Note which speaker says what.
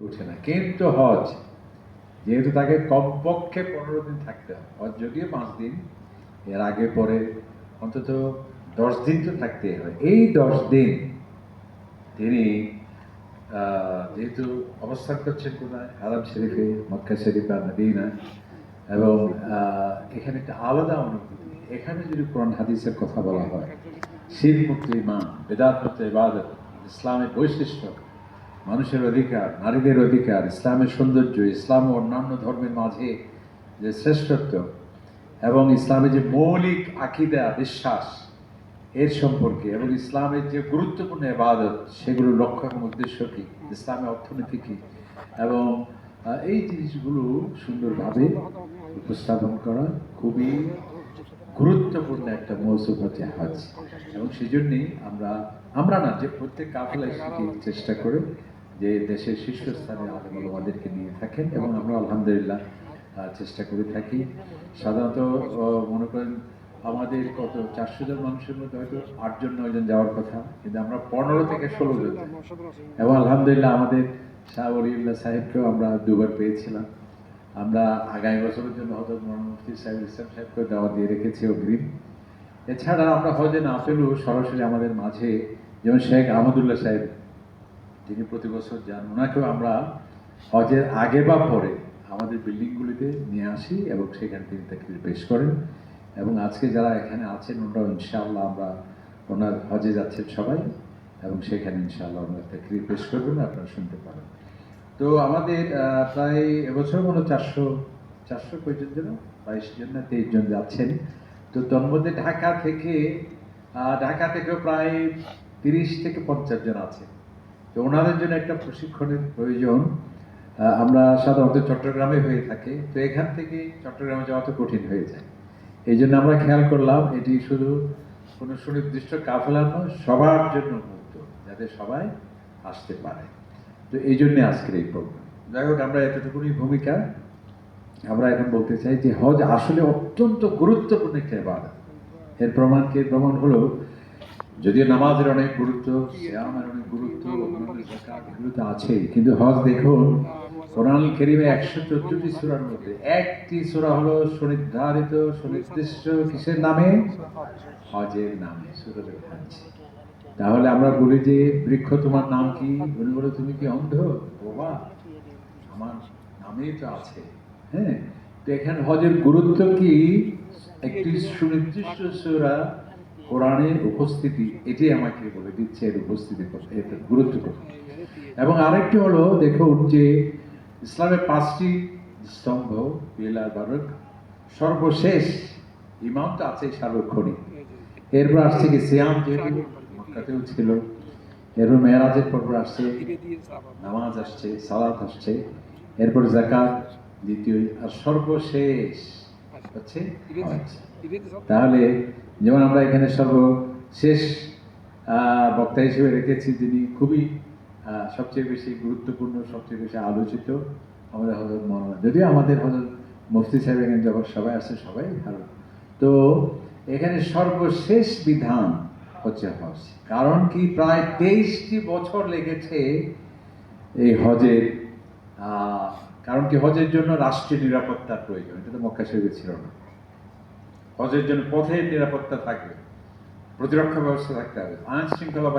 Speaker 1: উঠে না। কিন্তু হজ যেহেতু তাকে কমপক্ষে 15 দিন থাকতে হয়, হজ যদিও 5 দিন, এর আগে পরে অন্তত 10 দিন তো থাকতেই হয়। এই 10 দিন তিনি যেহেতু অবস্থান করছেন কোথায়, হারাম শরীফে, মক্কা শরীফ আর মদিনা, এবং এখানে একটা আলাদা অনুভূতি। এখানে যদি কোরআন হাদিসের কথা বলা হয়, শিরক মুক্ত ঈমান, বেদাত মুক্ত ইবাদত, ইসলামের বৈশিষ্ট্য, মানুষের অধিকার, নারীদের অধিকার, ইসলামের সৌন্দর্য, ইসলাম ও অন্যান্য ধর্মের মাঝে যে শ্রেষ্ঠত্ব, এবং ইসলামের যে মৌলিক আকীদা বিশ্বাস এর সম্পর্কে, এবং ইসলামের যে গুরুত্বপূর্ণ ইবাদত সেগুলোর লক্ষ্য এবং উদ্দেশ্য কী, ইসলামের অর্থনীতি কী, এবং এই জিনিসগুলো সুন্দরভাবে উপস্থাপন করা খুবই গুরুত্বপূর্ণ একটা মৌসুম হচ্ছে হজ। এবং সেই জন্যই আমরা না, যে প্রত্যেক কাফেলায় সেটি চেষ্টা করে যে দেশের শীর্ষস্থানে আলেম ওলামাদেরকে নিয়ে থাকেন, এবং আমরা আলহামদুলিল্লাহ চেষ্টা করে থাকি। সাধারণত মনে করেন আমাদের কত 400 জন মানুষের মধ্যে হয়তো 8 জন 9 জন যাওয়ার কথা, কিন্তু আমরা 15 থেকে 16 জন, এবং আলহামদুলিল্লাহ আমাদের শাহ ওলিউল্লাহ সাহেবকেও আমরা 2 বার পেয়েছিলাম। আমরা আগামী বছরের জন্য হযরত মওলানা মুফতি সাহেব ইসলাম সাহেবকে দাওয়াত দিয়ে রেখেছি অগ্রিম। এছাড়া আমরা হজে না পেলেও সরাসরি আমাদের মাঝে যেমন শেখ আহমদুল্লাহ সাহেব, তিনি প্রতি বছর যান, ওনাকেও আমরা হজের আগে বা পরে আমাদের বিল্ডিংগুলিতে নিয়ে আসি এবং সেখানে তিনি তাকরীর পেশ করেন। এবং আজকে যারা এখানে আছেন ওনারা ইনশাআল্লাহ আমরা ওনার হজে যাচ্ছেন সবাই, এবং সেখানে ইনশাআল্লাহ ওনার তাকরীর পেশ করবেন, আপনারা শুনতে পারেন। তো আমাদের প্রায় এবছর মনে 400 কয়জন যেন 22 জন না 23 জন যাচ্ছেন। তো তোর মধ্যে ঢাকা থেকেও প্রায় 30 থেকে 50 জন আছে। তো ওনাদের জন্য একটা প্রশিক্ষণের প্রয়োজন। আমরা সাধারণত চট্টগ্রামে হয়ে থাকে, তো এখান থেকে চট্টগ্রামে যাওয়া তো কঠিন হয়ে যায়। এই জন্য আমরা খেয়াল করলাম এটি শুধু কোনো সুনির্দিষ্ট কাফেলা নয়, সবার জন্য মুক্ত, যাতে সবাই আসতে পারে। তো এই জন্যে আজকের এই প্রোগ্রাম। যাই হোক, আমরা এতটুকুনি ভূমিকা। আমরা এখন বলতে চাই যে হজ আসলে অত্যন্ত গুরুত্বপূর্ণ একটা ইবাদত। এর প্রমাণ হলো, যদিও নামাজের অনেক গুরুত্ব, সিয়ামের অনেক গুরুত্ব, যাকাত এগুলো তো আছেই, কিন্তু হজ দেখুন কোরআন কারীমে 114টি সূরার মধ্যে একটি সূরা হলো সুনির্দিষ্ট কিসের নামে? হজের নামে, সূরাতুল হজ। তাহলে আমরা বলি যে বৃক্ষ তোমার নাম কি? উনি বলে তুমি কি অন্ধ? বাবা, আমার নামেই তো আছে। হ্যাঁ, তো এখানে হজের গুরুত্ব কি? একটি সুনির্দিষ্ট সূরা কোরআনের উপস্থিতি, এটি আমাকে বলে দিচ্ছে এর উপস্থিতি এর গুরুত্ব কত। এবং আরেকটি হলো, দেখুন যে ইসলামের 5টি স্তম্ভ, পিলার বারক, সর্বশেষ ইমাম তো আছে সার্বক্ষণিক। এরপর আসছে কি সিয়াম, যেহেতু মক্কাতেও ছিল। এরপর মেরাজের পর আসছে নামাজ, আসছে সালাত আসছে, এরপর যাকাত দ্বিতীয়, আর সর্বশেষ হচ্ছে হজ। তাহলে যেমন আমরা এখানে সর্বশেষ বক্তা হিসেবে রেখেছি, যিনি খুবই সবচেয়ে বেশি গুরুত্বপূর্ণ, সবচেয়ে বেশি আলোচিত, আমাদের হযরত মওলানা। যদিও আমাদের হযরত মুফতি সাহেব এখানে যখন সবাই আসছে সবাই ভালো। তো এখানে সর্বশেষ বিধান হচ্ছে হজ। কারণ কি, প্রায় 23টি বছর লেগেছে এই হজের। কারণ কি, হজের জন্য রাষ্ট্রীয় নিরাপত্তার প্রয়োজন, এটা তো মক্কা শরীফে ছিল না। হজের জন্য পথের নিরাপত্তা থাকবে, প্রতিরক্ষা ব্যবস্থা থাকতে হবে, আইন শৃঙ্খলা